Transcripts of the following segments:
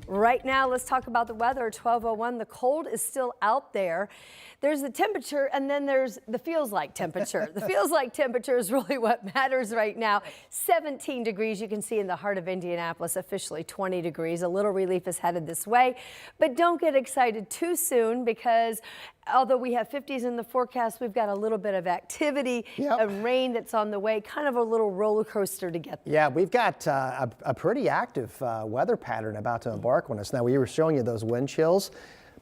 Right now, let's talk about the weather. 12:01. The cold is still out there. There's the temperature, and then there's the feels like temperature. The feels like temperature is really what matters right now. 17 degrees. You can see in the heart of Indianapolis, officially 20 degrees. A little relief is headed this way, but don't get excited too soon because although we have 50s in the forecast, we've got a little bit of activity, of rain that's on the way, kind of a little roller coaster to get there. Yeah, we've got a pretty active weather pattern about to embark on us. Now, we were showing you those wind chills,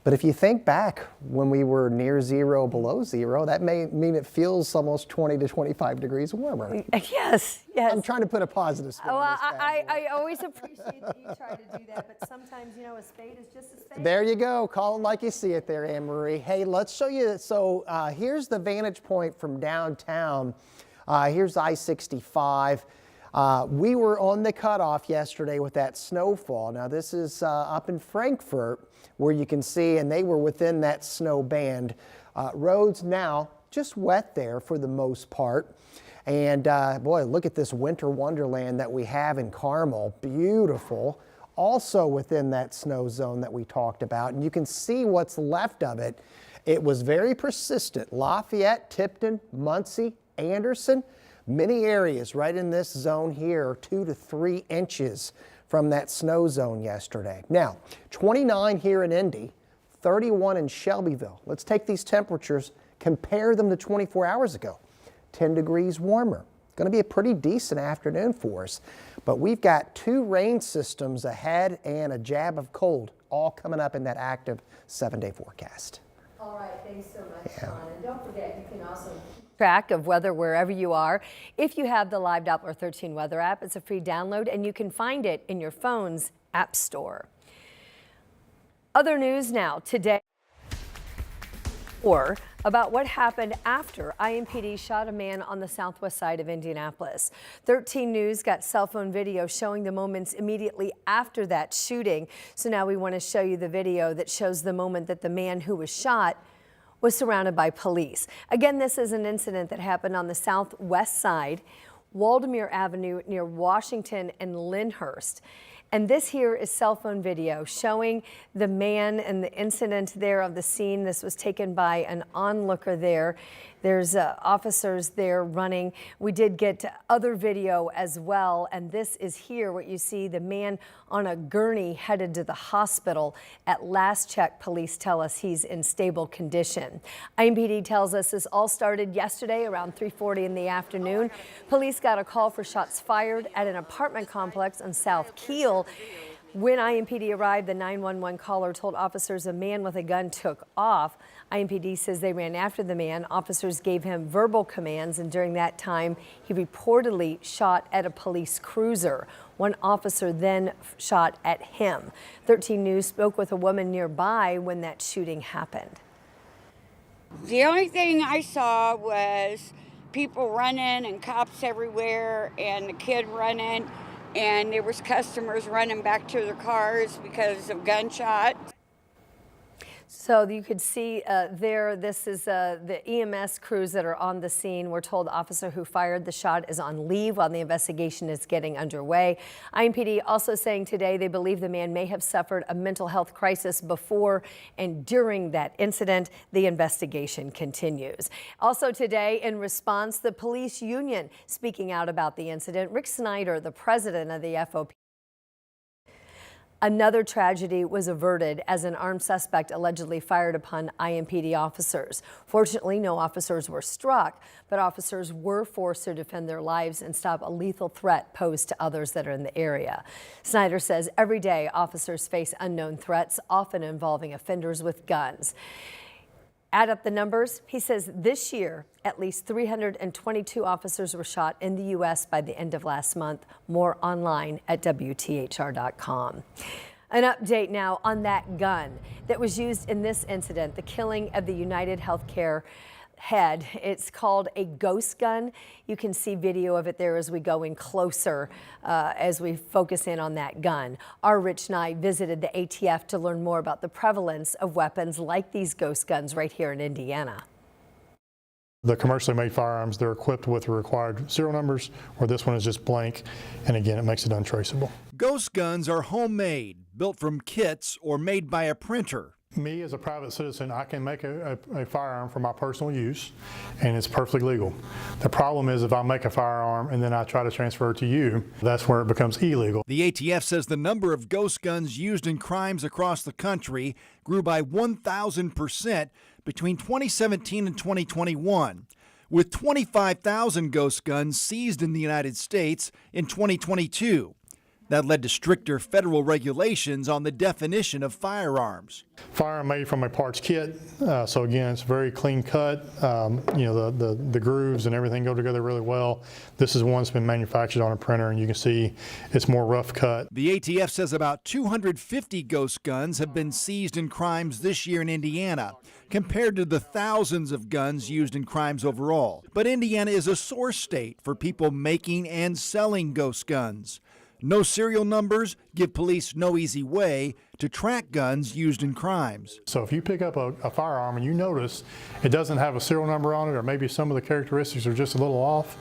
but if you think back when we were near zero, below zero, that may mean it feels almost 20 to 25 degrees warmer. Yes, yes. I'm trying to put a positive spin on this bad boy. I always appreciate that you try to do that, but sometimes, you know, a spade is just a spade. There you go. Call it like you see it there, Anne Marie. Hey, let's show you. So here's the vantage point from downtown. Here's I-65. We were on the cutoff yesterday with that snowfall. Now this is up in Frankfort where you can see, and they were within that snow band. Roads now just wet there for the most part. And boy, look at this winter wonderland that we have in Carmel. Beautiful. Also within that snow zone that we talked about. And you can see what's left of it. It was very persistent. Lafayette, Tipton, Muncie, Anderson. Many areas right in this zone here, 2 to 3 inches from that snow zone yesterday. Now, 29 here in Indy, 31 in Shelbyville. Let's take these temperatures, compare them to 24 hours ago. 10 degrees warmer. Going to be a pretty decent afternoon for us. But we've got 2 rain systems ahead and a jab of cold, all coming up in that active 7-day forecast. All right, thanks so much, Sean. And don't forget, you can also track of weather wherever you are. If you have the Live Doppler 13 weather app, it's a free download and you can find it in your phone's app store. Other news now today or about what happened after IMPD shot a man on the southwest side of Indianapolis. 13 News got cell phone video showing the moments immediately after that shooting. So now we want to show you the video that shows the moment that the man who was shot was surrounded by police. Again, this is an incident that happened on the southwest side, Waldemere Avenue near Washington and Lyndhurst. And this here is cell phone video showing the man and the incident there of the scene. This was taken by an onlooker there. There's officers there running. We did get other video as well. And this is here what you see, the man on a gurney headed to the hospital. At last check, police tell us he's in stable condition. IMPD tells us this all started yesterday around 3:40 in the afternoon. Police got a call for shots fired at an apartment complex on South Keel. When IMPD arrived, the 911 caller told officers a man with a gun took off. IMPD says they ran after the man. Officers gave him verbal commands, and during that time, he reportedly shot at a police cruiser. One officer then shot at him. 13 News spoke with a woman nearby when that shooting happened. The only thing I saw was people running and cops everywhere and the kid running. And there was customers running back to their cars because of gunshots. So you could see there, this is the EMS crews that are on the scene. We're told the officer who fired the shot is on leave while the investigation is getting underway. IMPD also saying today they believe the man may have suffered a mental health crisis before and during that incident. The investigation continues. Also today, in response, the police union speaking out about the incident. Rick Snyder, the president of the FOP. Another tragedy was averted as an armed suspect allegedly fired upon IMPD officers. Fortunately, no officers were struck, but officers were forced to defend their lives and stop a lethal threat posed to others that are in the area. Snyder says every day officers face unknown threats, often involving offenders with guns. Add up the numbers, he says this year, at least 322 officers were shot in the U.S. by the end of last month. More online at WTHR.com. An update now on that gun that was used in this incident, the killing of the United Healthcare head. It's called a ghost gun. You can see video of it there as we go in closer as we focus in on that gun. Our Rich Knight visited the ATF to learn more about the prevalence of weapons like these ghost guns right here in Indiana. The commercially made firearms, they're equipped with the required serial numbers, where this one is just blank, and again, it makes it untraceable. Ghost guns are homemade, built from kits, or made by a printer. Me as a private citizen, I can make a firearm for my personal use, and it's perfectly legal. The problem is if I make a firearm and then I try to transfer it to you, that's where it becomes illegal. The ATF says the number of ghost guns used in crimes across the country grew by 1,000% between 2017 and 2021, with 25,000 ghost guns seized in the United States in 2022. That led to stricter federal regulations on the definition of firearms. Firearm made from a parts kit, so again, it's very clean cut. You know, the grooves and everything go together really well. This is one that's been manufactured on a printer, and you can see it's more rough cut. The ATF says about 250 ghost guns have been seized in crimes this year in Indiana, compared to the thousands of guns used in crimes overall. But Indiana is a source state for people making and selling ghost guns. No serial numbers give police no easy way to track guns used in crimes. So if you pick up a firearm and you notice it doesn't have a serial number on it, or maybe some of the characteristics are just a little off,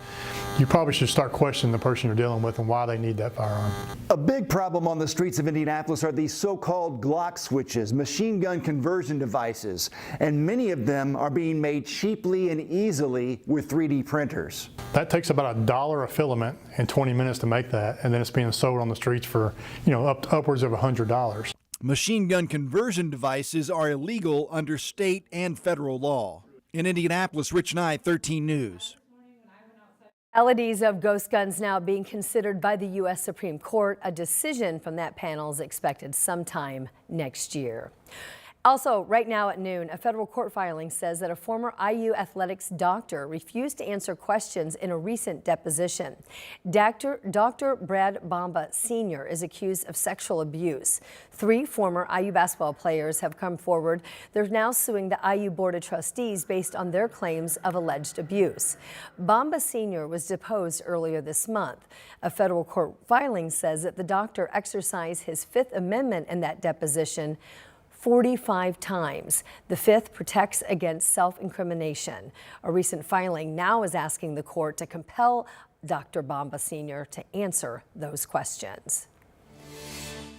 you probably should start questioning the person you're dealing with and why they need that firearm. A big problem on the streets of Indianapolis are these so-called Glock switches, machine gun conversion devices, and many of them are being made cheaply and easily with 3D printers. That takes about $1 a filament and 20 minutes to make that, and then it's being sold on the streets for, you know, upwards of $100. Machine gun conversion devices are illegal under state and federal law. In Indianapolis, Rich Nye, 13 News. Legalities of ghost guns now being considered by the U.S. Supreme Court. A decision from that panel is expected sometime next year. Also, right now at noon, a federal court filing says that a former IU athletics doctor refused to answer questions in a recent deposition. Dr. Brad Bomba Sr. is accused of sexual abuse. 3 former IU basketball players have come forward. They're now suing the IU Board of Trustees based on their claims of alleged abuse. Bomba Sr. was deposed earlier this month. A federal court filing says that the doctor exercised his Fifth Amendment in that deposition 45 times. The fifth protects against self-incrimination. A recent filing now is asking the court to compel Dr. Bomba Sr. to answer those questions.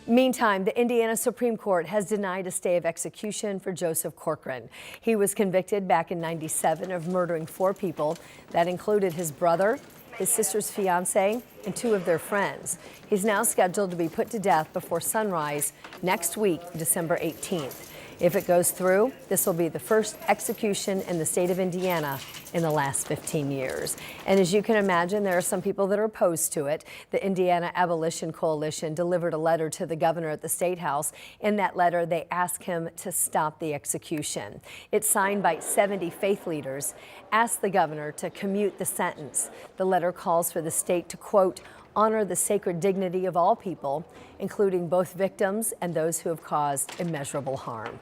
Meantime, the Indiana Supreme Court has denied a stay of execution for Joseph Corcoran. He was convicted back in '97 of murdering 4 people. That included his brother, his sister's fiance, and 2 of their friends. He's now scheduled to be put to death before sunrise next week, December 18th. If it goes through, this will be the first execution in the state of Indiana in the last 15 years. And as you can imagine, there are some people that are opposed to it. The Indiana Abolition Coalition delivered a letter to the governor at the State House. In that letter, they ask him to stop the execution. It's signed by 70 faith leaders, asked the governor to commute the sentence. The letter calls for the state to, quote, honor the sacred dignity of all people, including both victims and those who have caused immeasurable harm.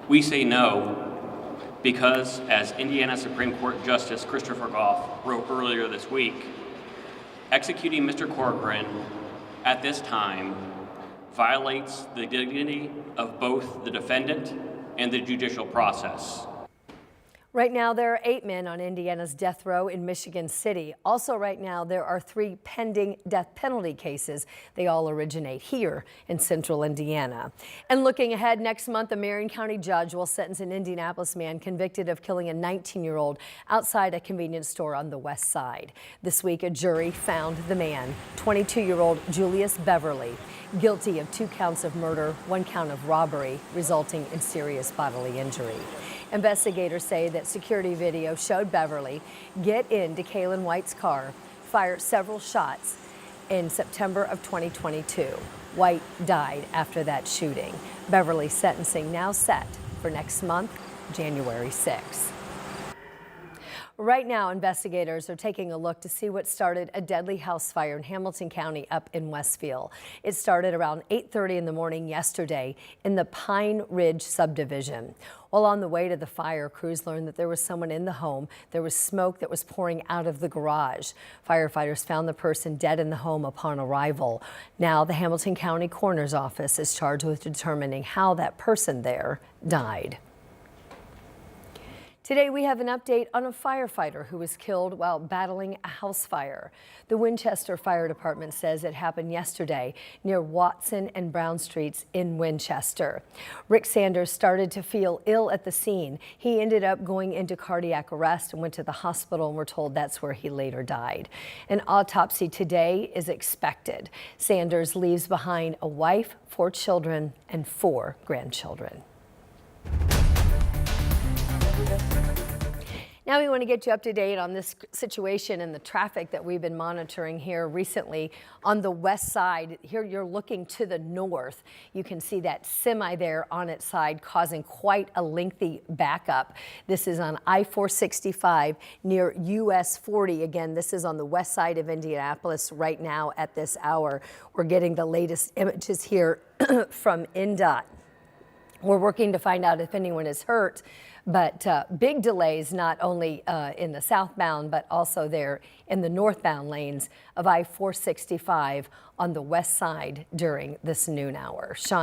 We say no because, as Indiana Supreme Court Justice Christopher Goff wrote earlier this week, executing Mr. Corcoran at this time violates the dignity of both the defendant and the judicial process. Right now, there are 8 men on Indiana's death row in Michigan City. Also, right now, there are 3 pending death penalty cases. They all originate here in central Indiana. And looking ahead, next month, a Marion County judge will sentence an Indianapolis man convicted of killing a 19-year-old outside a convenience store on the west side. This week, a jury found the man, 22-year-old Julius Beverly, guilty of 2 counts of murder, 1 count of robbery, resulting in serious bodily injury. Investigators say that security video showed Beverly get into Kalen White's car, fire several shots in September of 2022. White died after that shooting. Beverly's sentencing now set for next month, January 6th. Right now, investigators are taking a look to see what started a deadly house fire in Hamilton County up in Westfield. It started around 8:30 in the morning yesterday in the Pine Ridge subdivision. While on the way to the fire, crews learned that there was someone in the home. There was smoke that was pouring out of the garage. Firefighters found the person dead in the home upon arrival. Now, the Hamilton County Coroner's Office is charged with determining how that person there died. Today we have an update on a firefighter who was killed while battling a house fire. The Winchester Fire Department says it happened yesterday near Watson and Brown Streets in Winchester. Rick Sanders started to feel ill at the scene. He ended up going into cardiac arrest and went to the hospital, and we're told that's where he later died. An autopsy today is expected. Sanders leaves behind a wife, 4 children, and 4 grandchildren. Now we want to get you up to date on this situation and the traffic that we've been monitoring here recently on the west side. Here you're looking to the north. You can see that semi there on its side causing quite a lengthy backup. This is on I-465 near US 40. Again, this is on the west side of Indianapolis right now at this hour. We're getting the latest images here from INDOT. We're working to find out if anyone is hurt, but big delays not only in the southbound, but also there in the northbound lanes of I-465 on the west side during this noon hour. Sean.